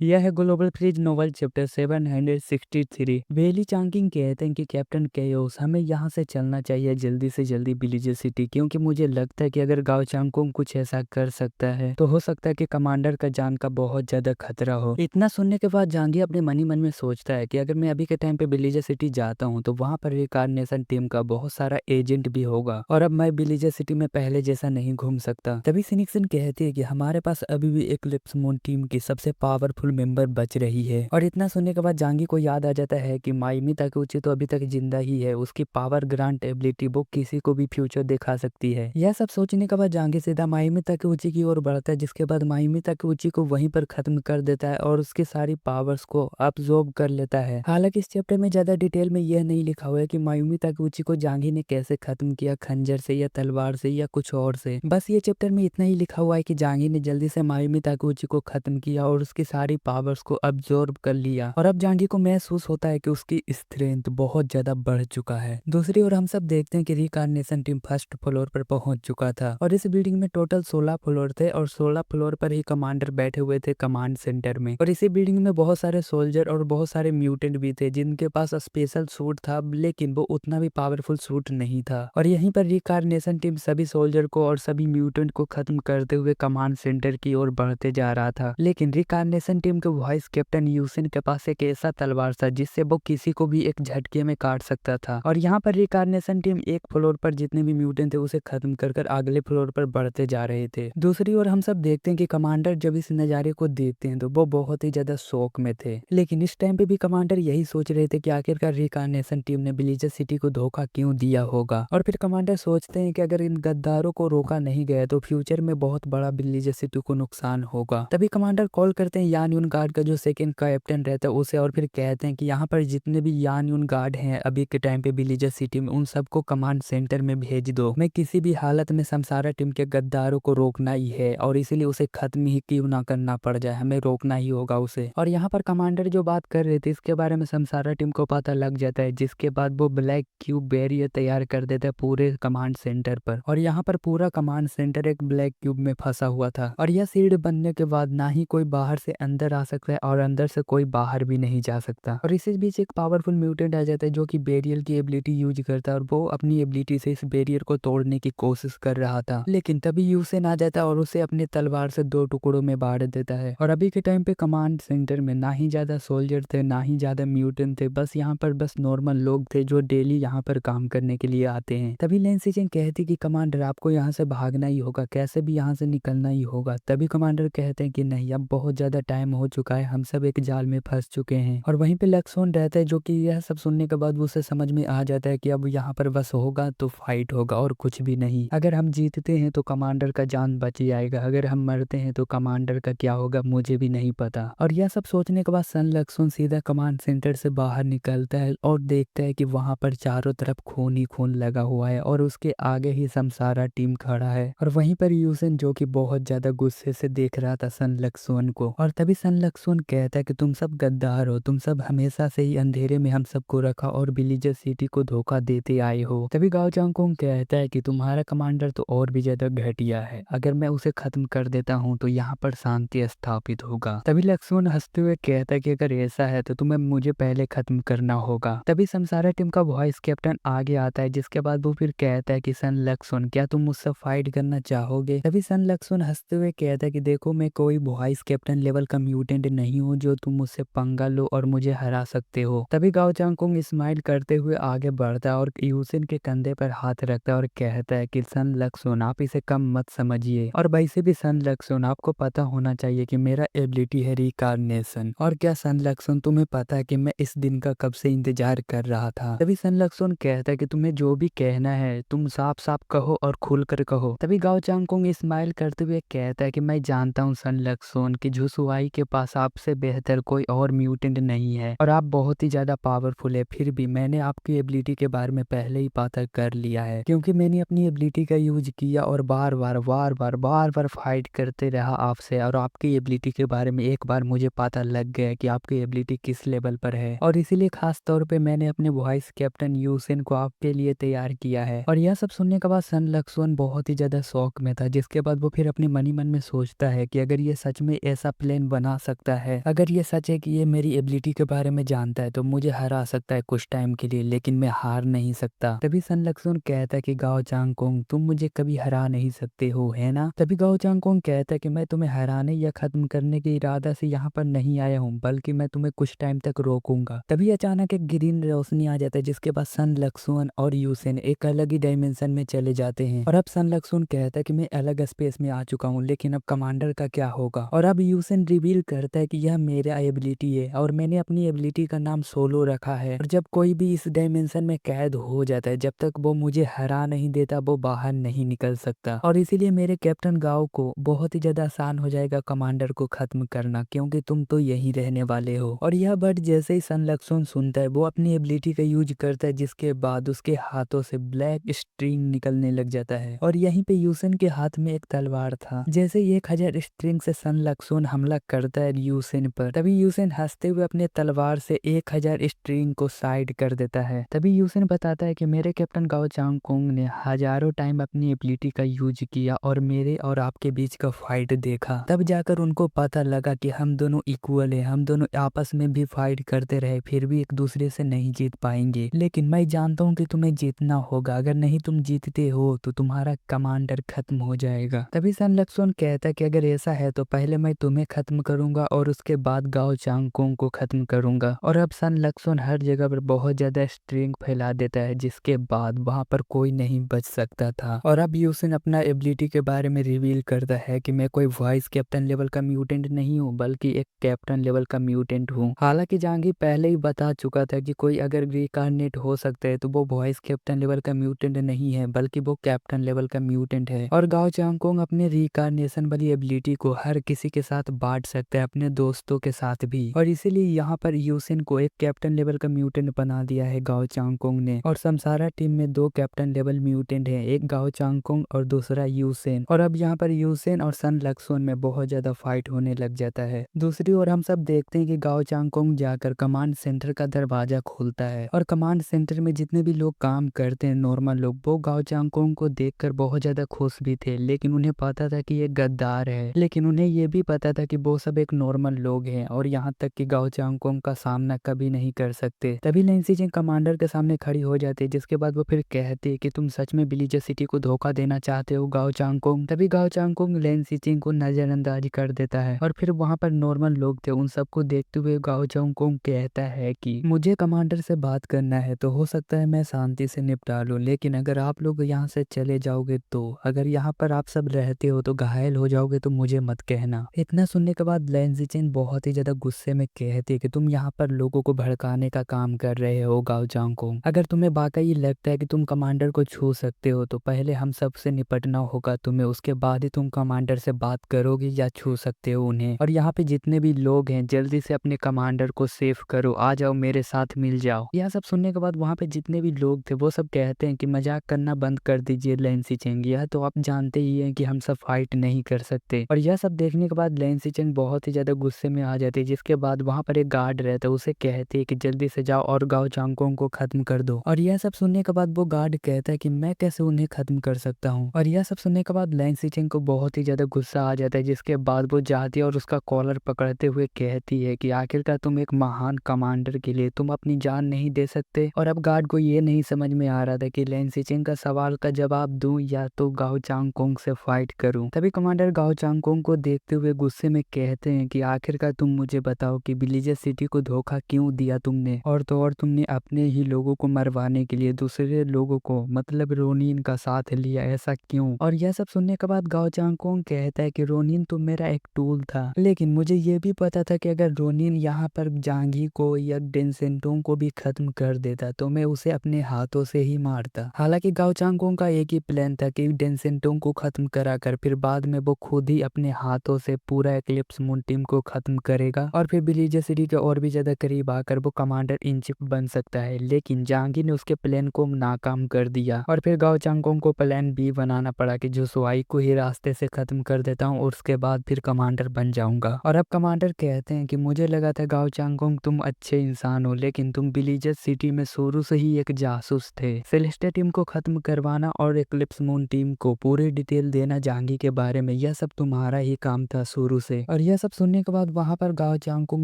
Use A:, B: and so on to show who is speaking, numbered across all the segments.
A: यह है global freeze novel chapter 763। वेली चांगिंग कहते हैं कि कैप्टन केओस हमें यहाँ से चलना चाहिए जल्दी से जल्दी विलेजर सिटी, क्योंकि मुझे लगता है कि अगर गाओ चांगकुंग कुछ ऐसा कर सकता है तो हो सकता है कि कमांडर का जान का बहुत ज्यादा खतरा हो। इतना सुनने के बाद जांगी अपने मन ही मन में सोचता है कि अगर मैं अभी के टाइम पे विलेजर सिटी जाता हूँ तो वहाँ पर रिकार्नेशन टीम का बहुत सारा एजेंट भी होगा और अब मैं विलेजर सिटी में पहले जैसा नहीं घूम सकता। तभी सिनिक्सन कहती है कि हमारे पास अभी भी एक्लिप्स मून टीम की सबसे पावरफुल मेंबर बच रही है। और इतना सुनने के बाद जांगी को याद आ जाता है कि माइमी ताकेउची तो अभी तक जिंदा ही है, उसकी पावर ग्रांट एबिलिटी वो किसी को भी फ्यूचर दिखा सकती है। यह सब सोचने के बाद जांगी सीधा माइमी ताकेउची की ओर बढ़ता है, जिसके बाद माइमी ताकेउची को वहीं पर खत्म कर देता है और उसकी सारी पावर्स को अब्सॉर्ब कर लेता है। हालांकि इस चैप्टर में ज्यादा डिटेल में यह नहीं लिखा हुआ है कि माइमी ताकेउची को जांगी ने कैसे खत्म किया, खंजर से या तलवार से या कुछ और से। बस ये चैप्टर में इतना ही लिखा हुआ है कि जांगी ने जल्दी से माइमी ताकेउची को खत्म किया और उसकी सारी पावर्स को अब्सॉर्ब कर लिया और अब जांगी को महसूस होता है कि उसकी स्ट्रेंथ बहुत ज्यादा बढ़ चुका है। दूसरी ओर हम सब देखते हैं कि रिकार्नेशन टीम फर्स्ट फ्लोर पर पहुंच चुका था और इस बिल्डिंग में टोटल 16 फ्लोर थे और 16 फ्लोर पर ही कमांडर बैठे हुए थे कमांड सेंटर में। और इसी बिल्डिंग में बहुत सारे सोल्जर और बहुत सारे म्यूटेंट भी थे जिनके पास स्पेशल सूट था, लेकिन वो उतना भी पावरफुल सूट नहीं था। और यहीं पर रिकार्नेशन टीम सभी सोल्जर को और सभी म्यूटेंट को खत्म करते हुए कमांड सेंटर की ओर बढ़ते जा रहा था। लेकिन रिकार्नेशन टीम के वॉइस कैप्टन यूसिन के पास एक ऐसा तलवार था जिससे वो किसी को भी एक झटके में काट सकता था। और यहाँ पर रिकार्नेशन टीम एक फ्लोर पर जितने भी म्यूटेंट थे उसे खत्म कर कर अगले फ्लोर पर बढ़ते जा रहे थे। दूसरी ओर हम सब देखते हैं कि कमांडर जब इस नजारे को देखते हैं तो वो बहुत ही ज्यादा शौक में थे। लेकिन इस टाइम पे भी कमांडर यही सोच रहे थे कि आखिरकार रिकार्नेशन टीम ने विलेजर सिटी को धोखा क्यों दिया होगा। और फिर कमांडर सोचते हैं कि अगर इन गद्दारों को रोका नहीं गया तो फ्यूचर में बहुत बड़ा विलेजर सिटी को नुकसान होगा। तभी कमांडर कॉल करते हैं यान यून गार्ड का जो सेकंड कैप्टन रहता है उसे और फिर कहते हैं कि यहाँ पर जितने भी यान यून गार्ड हैं अभी के टाइम पे विलेजर सिटी में उन सबको कमांड सेंटर में भेज दो। मैं किसी भी हालत में समसारा टीम के गद्दारों को रोकना ही है और इसीलिए उसे खत्म ही क्यों ना करना पड़ जाए, हमें रोकना ही होगा उसे। और यहाँ पर कमांडर जो बात कर रहे थे इसके बारे में समसारा टीम को पता लग जाता है, जिसके बाद वो ब्लैक क्यूब बैरियर तैयार कर देता है पूरे कमांड सेंटर पर। और यहाँ पर पूरा कमांड सेंटर एक ब्लैक क्यूब में फंसा हुआ था और यह सीड बनने के बाद ना ही कोई बाहर से अंदर आ सकता है और अंदर से कोई बाहर भी नहीं जा सकता। और इसी बीच एक पावरफुल म्यूटेंट आ जाता है जो कि बैरियर की एबिलिटी यूज करता है और वो अपनी एबिलिटी से इस बैरियर को तोड़ने की कोशिश कर रहा था। लेकिन तभी यूसेन आ जाता है और उसे अपने तलवार से 2 टुकड़ों में बांट देता है। और अभी के टाइम पे कमांड सेंटर में ना ही ज्यादा सोल्जर थे ना ही ज्यादा म्यूटेंट थे, बस यहाँ पर बस नॉर्मल लोग थे जो डेली यहाँ पर काम करने के लिए आते हैं। तभी लैंसी चेंग कहती कि कमांडर आपको यहाँ से भागना ही होगा, कैसे भी यहाँ से निकलना ही होगा। तभी कमांडर कहते हैं कि नहीं, अब बहुत ज्यादा टाइम हो चुका है, हम सब एक जाल में फंस चुके हैं। और वहीं पे लक्सोन रहता है जो कि यह सब सुनने के बाद उसे समझ में आ जाता है कि अब यहाँ पर बस होगा तो फाइट होगा और कुछ भी नहीं। अगर हम जीतते हैं तो कमांडर का जान बच जाएगा, अगर हम मरते हैं तो कमांडर का क्या होगा मुझे भी नहीं पता। और यह सब सोचने के बाद सन लक्सोन सीधा कमांड सेंटर से बाहर निकलता है और देखता है कि वहां पर चारों तरफ खून ही खून लगा हुआ है और उसके आगे ही समसारा टीम खड़ा है। और वहीं पर यूसेन जो कि बहुत ज्यादा गुस्से से देख रहा था सन लक्सोन को। और तभी सन लक्सोन कहता है कि तुम सब गद्दार हो, तुम सब हमेशा से ही अंधेरे में हम सबको रखा और विलेजर सिटी को धोखा देते आए हो। तभी गाओ चांगकुंग कहता है कि तुम्हारा कमांडर तो और भी ज्यादा घटिया है, अगर मैं उसे खत्म कर देता हूँ तो यहाँ पर शांति स्थापित होगा। तभी लक्सोन हंसते हुए कहता है कि अगर ऐसा है तो तुम्हें मुझे पहले खत्म करना होगा। तभी समसारा टीम का वॉइस कैप्टन आगे आता है, जिसके बाद वो फिर कहता है कि सन लक्सोन क्या तुम मुझसे फाइट करना चाहोगे। तभी सन लक्सोन हंसते हुए कहता है कि देखो मैं कोई वॉइस कैप्टन लेवल का म्यूटेंट नहीं हूँ जो तुम मुझसे पंगा लो और मुझे हरा सकते हो। तभी गाओ चांगकुंग स्माइल करते हुए आगे बढ़ता है और यूसिन के कंधे पर हाथ रखता है और कहता है कि सन लक्सोन आप इसे कम मत समझिए, और वैसे भी सन लक्सोन आपको पता होना चाहिए कि मेरा एबिलिटी है रिकार्नेशन। और क्या सन लक्सोन तुम्हें पता है कि मैं इस दिन का कब से इंतजार कर रहा था। तभी सन लक्सोन कहता है कि तुम्हें जो भी कहना है तुम साफ साफ कहो और खुल कर कहो। तभी गाओ चांगकुंग स्माइल करते हुए कहता है कि मैं जानता हूँ सन लक्सोन कि झुसुआई के पास आपसे बेहतर कोई और म्यूटेंट नहीं है और आप बहुत ही ज्यादा पावरफुल है, फिर भी मैंने आपकी एबिलिटी के बारे में पहले ही पता कर लिया है, क्योंकि मैंने अपनी एबिलिटी का यूज किया और बार बार फाइट करते रहा आपसे और आपकी एबिलिटी के बारे में एक बार मुझे पता लग गया कि आपकी एबिलिटी किस लेवल पर है। और इसीलिए खास तौर पे मैंने अपने वॉइस कैप्टन यूसेन को आपके लिए तैयार किया है। और यह सब सुनने के बाद सन लक्सोन बहुत ही ज्यादा शौक में था, जिसके बाद वो फिर अपने मन ही मन में सोचता है कि अगर ये सच में ऐसा प्लान बना बना सकता है। अगर ये सच है कि ये मेरी एबिलिटी के बारे में जानता है तो मुझे हरा सकता है कुछ टाइम के लिए, लेकिन मैं हार नहीं सकता। तभी सन लक्सुन कहता है कि गाओ चांगकोंग तुम मुझे कभी हरा नहीं सकते हो, है ना। तभी गाओ चांगकोंग कहता है कि मैं तुम्हें हराने या खत्म करने के इरादा से यहाँ पर नहीं आया हूँ, बल्कि मैं तुम्हें कुछ टाइम तक रोकूंगा। तभी अचानक एक ग्रीन रोशनी आ जाता है, जिसके बाद सन लक्सुन और यूसेन एक अलग ही डायमेंशन में चले जाते हैं। और अब सन लक्सुन कहता है कि मैं अलग स्पेस में आ चुका हूँ, लेकिन अब कमांडर का क्या होगा। और अब यूसेन रिवील करता है कि यह मेरा एबिलिटी है और मैंने अपनी एबिलिटी का नाम सोलो रखा है। और जब कोई भी इस डायमेंशन में कैद हो जाता है, जब तक वो मुझे हरा नहीं देता वो बाहर नहीं निकल सकता। और इसीलिए मेरे कैप्टन गाओ को बहुत ही ज्यादा आसान हो जाएगा कमांडर को खत्म करना, क्योंकि तुम तो यही रहने वाले हो। और यह बट जैसे ही सन लक्सुन सुनता है वो अपनी एबिलिटी का यूज करता है, जिसके बाद उसके हाथों से ब्लैक स्ट्रिंग निकलने लग जाता है। और यहीं पे यूसेन के हाथ में एक तलवार था। जैसे ही 1000 स्ट्रिंग से सन लक्सुन हमला करता है यूसेन पर, तभी यूसेन हंसते हुए अपने तलवार से 1000 स्ट्रिंग को साइड कर देता है। तभी यूसेन बताता है कि मेरे कैप्टन गाओ चांगकोंग ने हजारों टाइम अपनी एबिलिटी का यूज किया और मेरे और आपके बीच का फाइट देखा। तब जाकर उनको पता लगा कि हम दोनों इक्वल है, हम दोनों आपस में भी फाइट करते रहे फिर भी एक दूसरे से नहीं जीत पाएंगे। लेकिन मैं जानता हूँ कि तुम्हें जीतना होगा, अगर नहीं तुम जीतते हो तो तुम्हारा कमांडर खत्म हो जाएगा। तभी सन लक्सुन कहता है कि अगर ऐसा है तो पहले मैं तुम्हें खत्म करूंगा और उसके बाद गाओ चांगकोंग को खत्म करूंगा। और अब सन लक्सुन हर जगह पर बहुत ज्यादा स्ट्रिंग फैला देता है, जिसके बाद वहां पर कोई नहीं बच सकता था। और अब यूसिन अपना एबिलिटी के बारे में रिवील करता है कि मैं कोई वाइस कैप्टन लेवल का म्यूटेंट नहीं हूँ, बल्कि एक कैप्टन लेवल का म्यूटेंट हूँ। हालांकि जांगी पहले ही बता चुका था कि कोई अगर रिकार्नेट हो सकता है तो वो वॉइस कैप्टन लेवल का म्यूटेंट नहीं है, बल्कि वो कैप्टन लेवल का म्यूटेंट है। और गाओ चांगकोंग अपने रिकार्नेशन वाली एबिलिटी को हर किसी के साथ बांट सकता है, अपने दोस्तों के साथ भी। और इसीलिए यहाँ पर यूसिन को एक कैप्टन लेवल का म्यूटेंट बना दिया है गाओ चांगकोंग ने। और समसारा टीम में 2 कैप्टन लेवल म्यूटेंट है, एक गाओ चांगकोंग और दूसरा यूसेन। और अब यहाँ पर यूसेन और सन लक्सुन में बहुत ज्यादा फाइट होने लग जाता है। दूसरी ओर हम सब देखते हैं कि गाओ चांगकोंग जाकर कमांड सेंटर का दरवाजा खोलता है। और कमांड सेंटर में जितने भी लोग काम करते हैं नॉर्मल लोग, वो गाओ चांगकोंग को देखकर बहुत ज्यादा खुश भी थे, लेकिन उन्हें पता था कि ये गद्दार है। लेकिन उन्हें ये भी पता था कि वो सब एक नॉर्मल लोग हैं और यहाँ तक कि गाओ चांगकोंग का सामना कभी नहीं कर सकते। तभी लैंसी चेंग कमांडर के सामने खड़ी हो जाती है, जिसके बाद वो फिर कहती है कि तुम सच में विलेजर सिटी को धोखा देना चाहते हो गाओ चांगकोंग। तभी गाओ चांगकोंग लैंसी चेंग को नजरअंदाज कर देता है और फिर वहाँ पर नॉर्मल लोग थे, उन सबको देखते हुए गाओ चांगकोंग कहता है कि मुझे कमांडर से बात करना है तो हो सकता है मैं शांति से निपटा लूं, लेकिन अगर आप लोग यहाँ से चले जाओगे तो अगर यहाँ पर आप सब रहते हो तो घायल हो जाओगे तो मुझे मत कहना। इतना सुनने के बाद लैंसी चेंग बहुत ही ज्यादा गुस्से में कहती है कि तुम यहाँ पर लोगों को भड़काने का काम कर रहे हो गाओ चांगकोंग। अगर तुम्हें वाकई लगता है कि तुम कमांडर को छू सकते हो तो पहले हम सबसे निपटना होगा तुम्हें, उसके बाद ही तुम कमांडर से बात करोगे या छू सकते हो उन्हें। और यहाँ पे जितने भी लोग हैं जल्दी से अपने कमांडर को सेफ करो, आ जाओ मेरे साथ मिल जाओ। यह सब सुनने के बाद वहाँ पे जितने भी लोग थे वो सब कहते हैं कि मजाक करना बंद कर दीजिए लैंसी चेंग, यह तो आप जानते ही हैं कि हम सब फाइट नहीं कर सकते। और यह सब देखने के बाद लैंसी चेंग बहुत ही ज्यादा गुस्से में आ जाती है, जिसके बाद वहाँ पर एक गार्ड रहता है, उसे कहती है कि जल्दी से जाओ और गाओ चांगकोंग को खत्म कर दो। और यह सब सुनने के बाद वो गार्ड कहता है कि मैं कैसे उन्हें खत्म कर सकता हूँ। और यह सब सुनने के बाद लैंसी चेंग को बहुत ही ज्यादा गुस्सा आ जाता है, जिसके बाद वो जाती है और उसका कॉलर पकड़ते हुए कहती है कि आखिरकार तुम एक महान कमांडर के लिए तुम अपनी जान नहीं दे सकते। और अब गार्ड को ये नहीं समझ में आ रहा था कि लैंसी चेंग का सवाल का जवाब दूं या तो गाओ चांगकोंग से फाइट करूं। तभी कमांडर गाओ चांगकोंग को देखते हुए गुस्से में कहते हैं कि आखिरकार तुम मुझे बताओ कि विलेजर सिटी को धोखा क्यों दिया तुमने, और तो और तुमने अपने ही लोगों को मरवाने के लिए दूसरे लोगों को मतलब रोनिन का साथ लिया, ऐसा क्यों। और यह सब सुनने के बाद गाओ चांगकोंग कहता है कि रोनिन तो मेरा एक टूल था, लेकिन मुझे ये भी पता था कि अगर रोनिन यहाँ पर जांगी को या डेंसेंटोंग को भी खत्म कर देता तो मैं उसे अपने हाथों से ही मारता। हालांकि गाओ चांगकोंग का एक ही प्लान था कि डेंसेंटोंग को खत्म कराकर फिर बाद में वो खुद ही अपने हाथों से पूरा एक्लिप्स मून टीम को खत्म करेगा और फिर विलेजर सिटी के और भी ज्यादा करीब आकर वो कमांडर इन चीफ बन सकता है। लेकिन जांगी ने उसके प्लान को नाकाम कर दिया और फिर गाओ चांगकोंग को प्लान बी बनाना पड़ा कि जोसुआई को ही रास्ते से खत्म कर देता हूँ और उसके बाद फिर कमांडर बन जाऊंगा। और अब कमांडर कहते हैं कि मुझे लगा था गाओ चांगकोंग तुम अच्छे इंसान हो, लेकिन तुम विलेजर सिटी में शुरू से ही एक जासूस थे। सेलेस्टिया टीम को खत्म करवाना और एक्लिप्स मून टीम को पूरी डिटेल देना जांगी के बारे में, यह सब तुम्हारा ही काम था शुरू से। और यह सब सुनने के बाद वहाँ पर गाओ चांगकुंग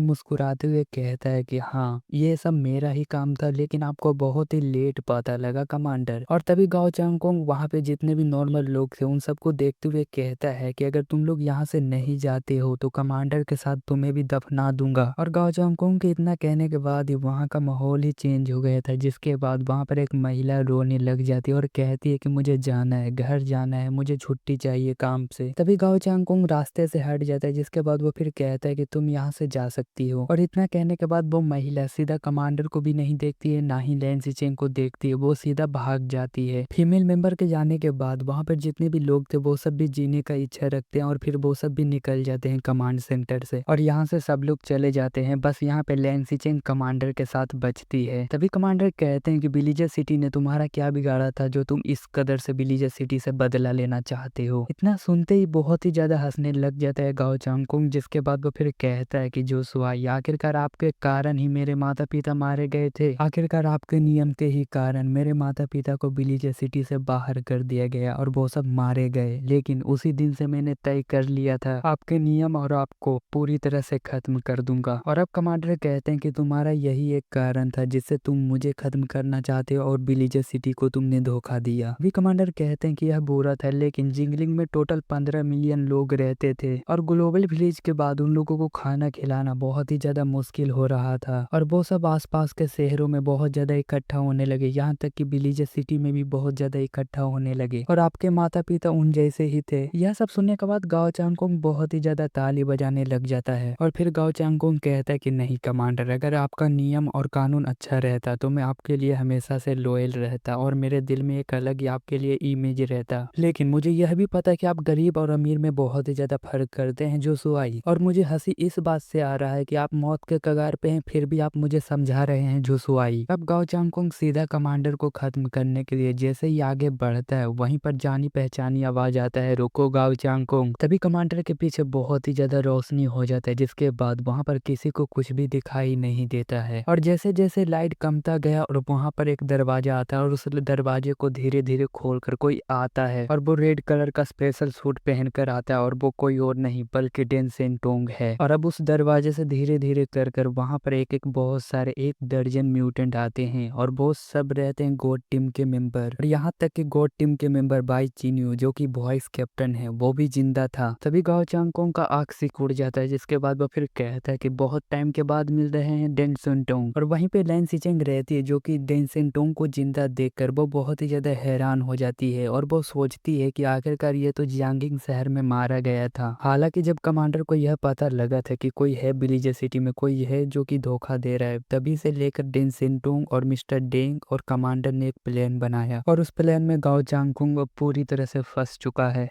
A: मुस्कुराते हुए कहता है कि हाँ, ये सब मेरा ही काम था, लेकिन आपको बहुत ही लेट पता लगा कमांडर। और तभी गाओ चांगकुंग वहाँ पे जितने भी नॉर्मल लोग थे उन सबको देखते हुए कहता है कि अगर तुम लोग यहाँ से नहीं जाते हो तो कमांडर के साथ तुम्हें भी दफना दूंगा। और गाओ चांगकुंग के इतना कहने के बाद ही वहाँ का माहौल ही चेंज हो गया था, जिसके बाद वहाँ पर एक महिला रोने लग जाती है और कहती है कि मुझे जाना है, घर जाना है, मुझे छुट्टी चाहिए काम से। तभी गाओ चांगकुंग रास्ते से हट जाता है, जिसके बाद वो फिर कहता है कि तुम यहाँ से जा सकती हो। और इतना कहने के बाद वो महिला सीधा कमांडर को भी नहीं देखती है, ना ही लैन सिचेंग को देखती है, वो सीधा भाग जाती है। फीमेल मेंबर के जाने के बाद वहाँ पर जितने भी लोग थे वो सब भी जीने का इच्छा रखते हैं और फिर वो सब भी निकल जाते हैं कमांड सेंटर से, और यहाँ से सब लोग चले जाते हैं। बस यहाँ पे लैन सिचेंग कमांडर के साथ बचती है। तभी कमांडर कहते हैं कि विलीजर सिटी ने तुम्हारा क्या बिगाड़ा था जो तुम इस कदर से विलीजर सिटी से बदला लेना चाहते हो। इतना सुनते ही बहुत ही ज्यादा हंसने लग जाता है गाओ चांगकुंग, जिसके बाद वो फिर कहता है कि जोशुआ, आखिरकार आपके कारण ही मेरे माता पिता मारे गए थे, आखिरकार आपके नियम के ही कारण मेरे माता पिता को विलीजर सिटी से बाहर कर दिया गया और वो सब मारे गए। लेकिन उसी दिन से मैंने तय कर लिया था आपके नियम और आपको पूरी तरह से खत्म कर दूंगा। और अब कमांडर कहते हैं कि तुम्हारा यही एक कारण था जिससे तुम मुझे खत्म करना चाहते हो और विलीजर सिटी को तुमने धोखा दिया। वी कमांडर कहते हैं कि यह बुरा था, लेकिन जिंगलिंग में टोटल 15 मिलियन लोग रहते थे और ग्लोबल विलेज के बाद उन लोगों को खाना खिलाना बहुत ही ज्यादा मुश्किल हो रहा था और वो सब आसपास के शहरों में बहुत ज्यादा इकट्ठा होने लगे, यहाँ तक कि विलीजर सिटी में भी बहुत ज्यादा इकट्ठा होने लगे और आपके माता पिता उन जैसे ही थे। यह सब सुनने के बाद गाओ चांगकुंग बहुत ही ज्यादा ताली बजाने लग जाता है और फिर गाओ चांगकुंग कहता है कि नहीं कमांडर, अगर आपका नियम और कानून अच्छा रहता तो मैं आपके लिए हमेशा से लॉयल रहता और मेरे दिल में एक अलग ही आपके लिए इमेज रहता। लेकिन मुझे यह भी पता है कि आप गरीब और अमीर में बहुत ही ज्यादा फर्क करते हैं जोशुआई, और मुझे हंसी इस बात से आ रहा है कि आप मौत के कगार पे हैं फिर भी आप मुझे समझा रहे हैं जोशुआई। अब गाओ चांगकुंग सीधा कमांडर को खत्म करने के लिए जैसे ही आगे बढ़ता है वहीं पर जानी पहचानी आवाज आता है, रुको गाओ चांगकुंग। तभी कमांडर के पीछे बहुत ही ज्यादा रोशनी हो जाता है, जिसके बाद वहां पर किसी को कुछ भी दिखाई नहीं देता है और जैसे जैसे लाइट कमता गया और वहां पर एक दरवाजा आता है और उस दरवाजे को धीरे धीरे खोलकर कोई आता है और वो रेड कलर का स्पेशल सूट पहनकर आता है और वो कोई और नहीं बल्कि डेन सेंटोंग है। और अब उस दरवाजे से धीरे धीरे कर कर वहां पर एक एक बहुत सारे 1 दर्जन म्यूटेंट आते हैं और वो सब रहते हैं गोड टीम के मेंबर, और यहाँ तक कि गोड टीम के मेंबर बाई चिन्यू जो कि वॉइस कैप्टन है वो भी जिंदा था। तभी गाओ चांगकुंग का आंख सिक उड़ जाता है, जिसके बाद वो फिर कहता है कि बहुत टाइम के बाद मिल रहे हैं डेन सेंटोंग। और वहीं पे लैन सिचेंग रहती है जो कि डेन सेंटोंग को जिंदा देखकर वो बहुत ही ज्यादा हैरान हो जाती है और वो सोचती है कि आखिरकार ये तो जियांगिंग शहर में मारा गया था। हालांकि जब कमांडर को यह पता लगा था कि कोई है विलीजर सिटी में, कोई है जो कि धोखा दे रहा है, तभी से लेकर डेन सेंटोंग और मिस्टर डेंग और कमांडर ने एक प्लान बनाया और उस प्लान में गाओ चांगकुंग पूरी तरह से फंस चुका है।